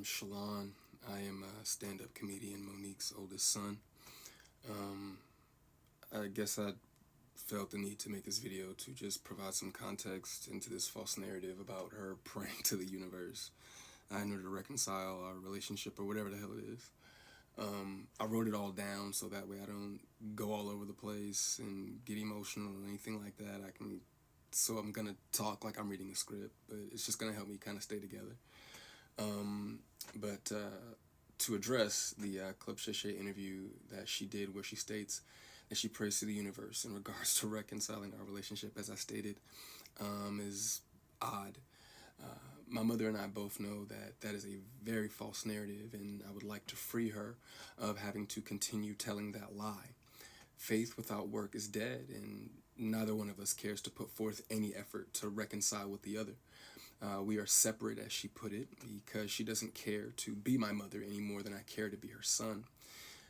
Shalon. I am a stand-up comedian, Monique's oldest son. Um, I guess I felt the need to make this video to just provide some context into this false narrative about her praying to the universe in order to reconcile our relationship or whatever the hell it is. I wrote it all down so that way I don't go all over the place and get emotional or anything like that. So I'm gonna talk like I'm reading a script, but it's just gonna help me kind of stay together. But to address the Club Shay Shay interview that she did where she states that she prays to the universe in regards to reconciling our relationship, as I stated, is odd. My mother and I both know that that is a very false narrative, and I would like to free her of having to continue telling that lie. Faith without work is dead, and neither one of us cares to put forth any effort to reconcile with the other. We are separate, as she put it, because she doesn't care to be my mother any more than I care to be her son.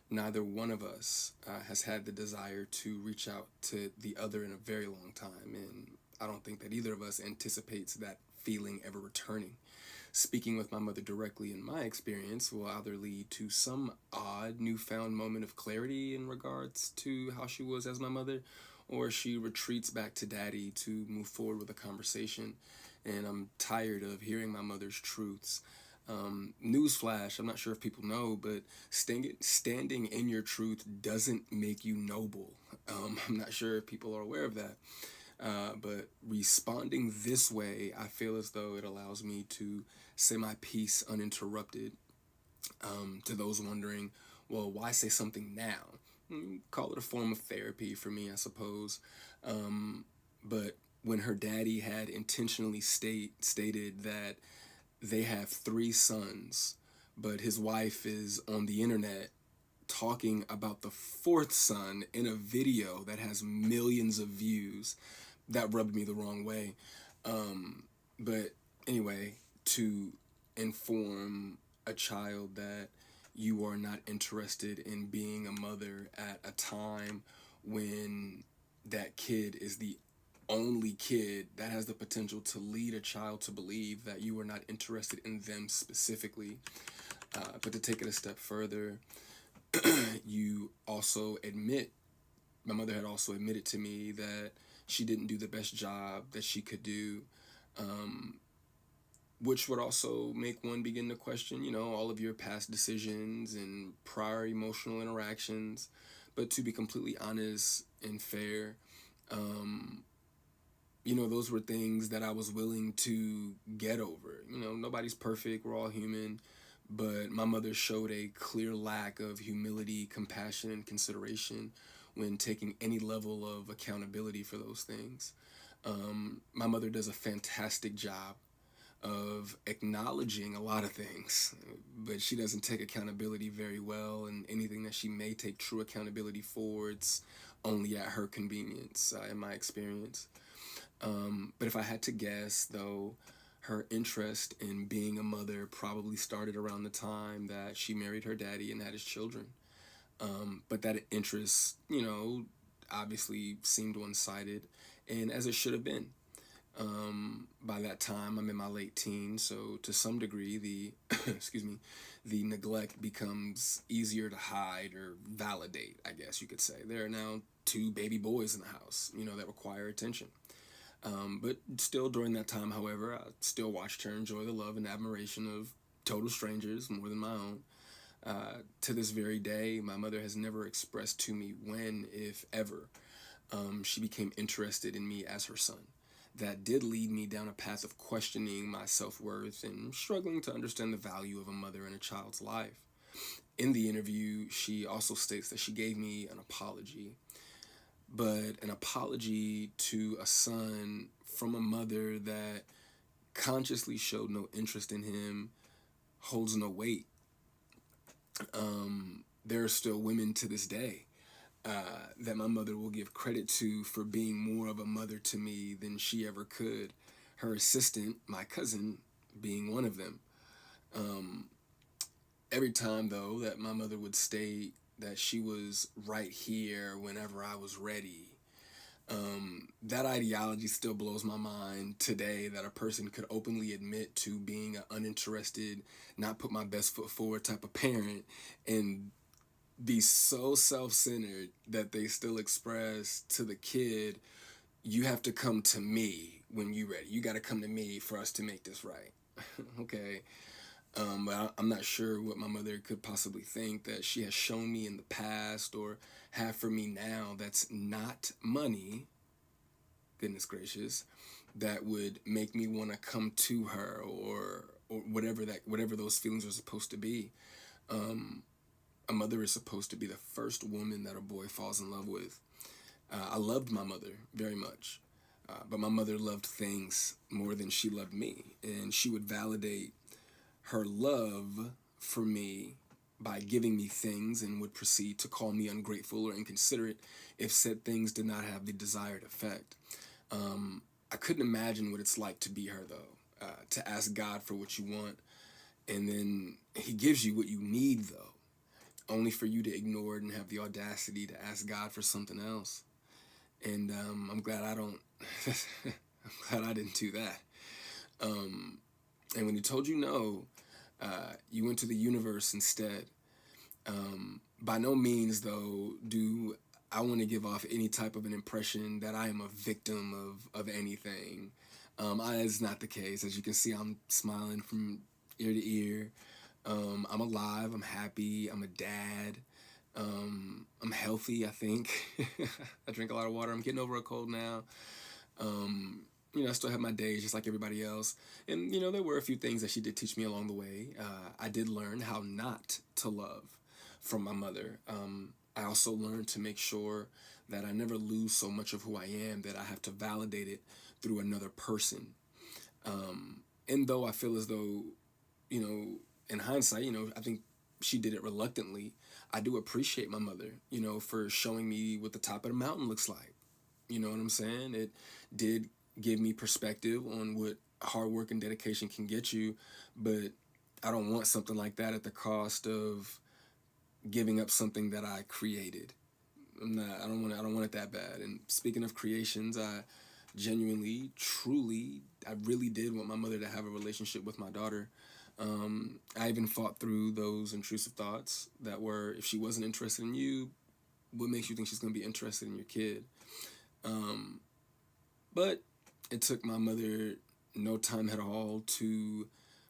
Neither one of us has had the desire to reach out to the other in a very long time, and I don't think that either of us anticipates that feeling ever returning. Speaking with my mother directly, in my experience, will either lead to some odd newfound moment of clarity in regards to how she was as my mother, or she retreats back to daddy to move forward with a conversation. And I'm tired of hearing my mother's truths. Newsflash, I'm not sure if people know, but standing in your truth doesn't make you noble. I'm not sure if people are aware of that. But responding this way, I feel as though it allows me to say my piece uninterrupted. To those wondering, well, why say something now? Call it a form of therapy for me, I suppose. But when her daddy had intentionally stated that they have 3 sons, but his wife is on the internet talking about the 4th son in a video that has millions of views, that rubbed me the wrong way. But anyway, to inform a child that you are not interested in being a mother at a time when that kid is the only kid that has the potential to lead a child to believe that you are not interested in them specifically. But to take it a step further, you also admit, my mother had also admitted to me that she didn't do the best job that she could do, which would also make one begin to question, all of your past decisions and prior emotional interactions. But to be completely honest and fair, those were things that I was willing to get over. Nobody's perfect, we're all human, but my mother showed a clear lack of humility, compassion, and consideration when taking any level of accountability for those things. My mother does a fantastic job of acknowledging a lot of things, but she doesn't take accountability very well, and anything that she may take true accountability for, it's only at her convenience, in my experience. But if I had to guess, though, her interest in being a mother probably started around the time that she married her daddy and had his children. But that interest, obviously seemed one-sided, and as it should have been. By that time, I'm in my late teens, so to some degree, the the neglect becomes easier to hide or validate, I guess you could say. There are now 2 baby boys in the house, that require attention. But still, during that time, however, I still watched her enjoy the love and admiration of total strangers more than my own. To this very day, my mother has never expressed to me when, if ever, she became interested in me as her son. That did lead me down a path of questioning my self-worth and struggling to understand the value of a mother in a child's life. In the interview, she also states that she gave me an apology, but an apology to a son from a mother that consciously showed no interest in him holds no weight. There are still women to this day that my mother will give credit to for being more of a mother to me than she ever could. Her assistant, my cousin, being one of them. Every time, though, that my mother would state that she was right here whenever I was ready, That ideology still blows my mind today, that a person could openly admit to being an uninterested, not put my best foot forward type of parent, and be so self-centered that they still express to the kid, you have to come to me when you ready. You got to come to me for us to make this right. Okay. But I'm not sure what my mother could possibly think that she has shown me in the past or have for me now that's not money, goodness gracious, that would make me want to come to her, or whatever those feelings are supposed to be. A mother is supposed to be the first woman that a boy falls in love with. I loved my mother very much, but my mother loved things more than she loved me, and she would validate her love for me by giving me things, and would proceed to call me ungrateful or inconsiderate if said things did not have the desired effect. I couldn't imagine what it's like to be her, though, to ask God for what you want, and then He gives you what you need, though, only for you to ignore it and have the audacity to ask God for something else. And I'm glad I don't. I'm glad I didn't do that. And when He told you no, you went to the universe instead. By no means, though, do I want to give off any type of an impression that I am a victim of anything. It's not the case. As you can see, I'm smiling from ear to ear. I'm alive. I'm happy. I'm a dad. I'm healthy, I think. I drink a lot of water. I'm getting over a cold now. I still have my days just like everybody else. And, there were a few things that she did teach me along the way. I did learn how not to love from my mother. I also learned to make sure that I never lose so much of who I am that I have to validate it through another person. And though I feel as though, in hindsight, I think she did it reluctantly, I do appreciate my mother, for showing me what the top of the mountain looks like. You know what I'm saying? It did give me perspective on what hard work and dedication can get you, but I don't want something like that at the cost of giving up something that I created. I don't want it that bad. And speaking of creations, I genuinely, truly, I really did want my mother to have a relationship with my daughter. I even fought through those intrusive thoughts that were, if she wasn't interested in you, what makes you think she's going to be interested in your kid? But it took my mother no time at all to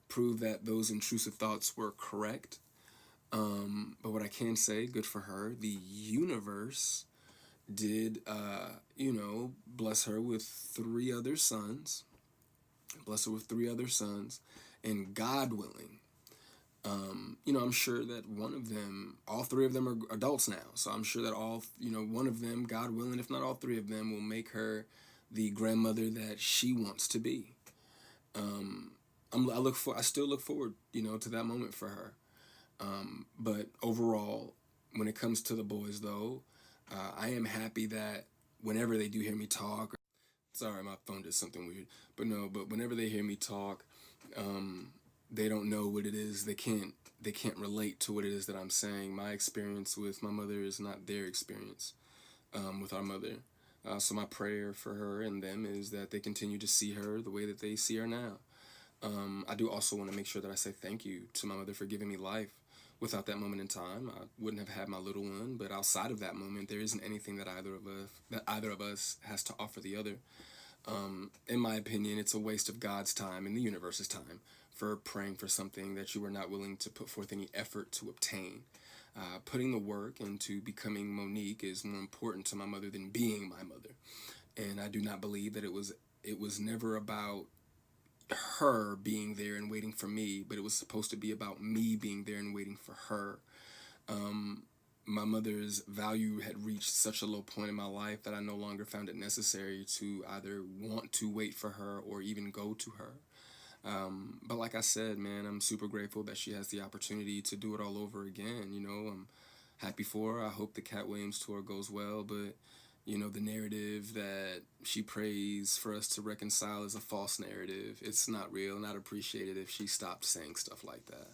prove that those intrusive thoughts were correct. But what I can say, good for her, the universe did, bless her with three other sons. Bless her with three other sons. And God willing, I'm sure that one of them, all three of them are adults now. So I'm sure that one of them, God willing, if not all three of them, will make her the grandmother that she wants to be. I still look forward, to that moment for her. But overall, when it comes to the boys, though, I am happy that whenever they do hear me talk, sorry, my phone did something weird, but whenever they hear me talk, they don't know what it is. They can't relate to what it is that I'm saying. My experience with my mother is not their experience with our mother. So my prayer for her and them is that they continue to see her the way that they see her now. I do also want to make sure that I say thank you to my mother for giving me life. Without that moment in time, I wouldn't have had my little one. But outside of that moment, there isn't anything that either of us has to offer the other. In my opinion, it's a waste of God's time and the universe's time for praying for something that you were not willing to put forth any effort to obtain. Putting the work into becoming Monique is more important to my mother than being my mother. And I do not believe that it was never about her being there and waiting for me, but it was supposed to be about me being there and waiting for her. My mother's value had reached such a low point in my life that I no longer found it necessary to either want to wait for her or even go to her. But like I said, man, I'm super grateful that she has the opportunity to do it all over again. I'm happy for her. I hope the Cat Williams tour goes well, but the narrative that she prays for us to reconcile is a false narrative. It's not real, not appreciated if she stopped saying stuff like that.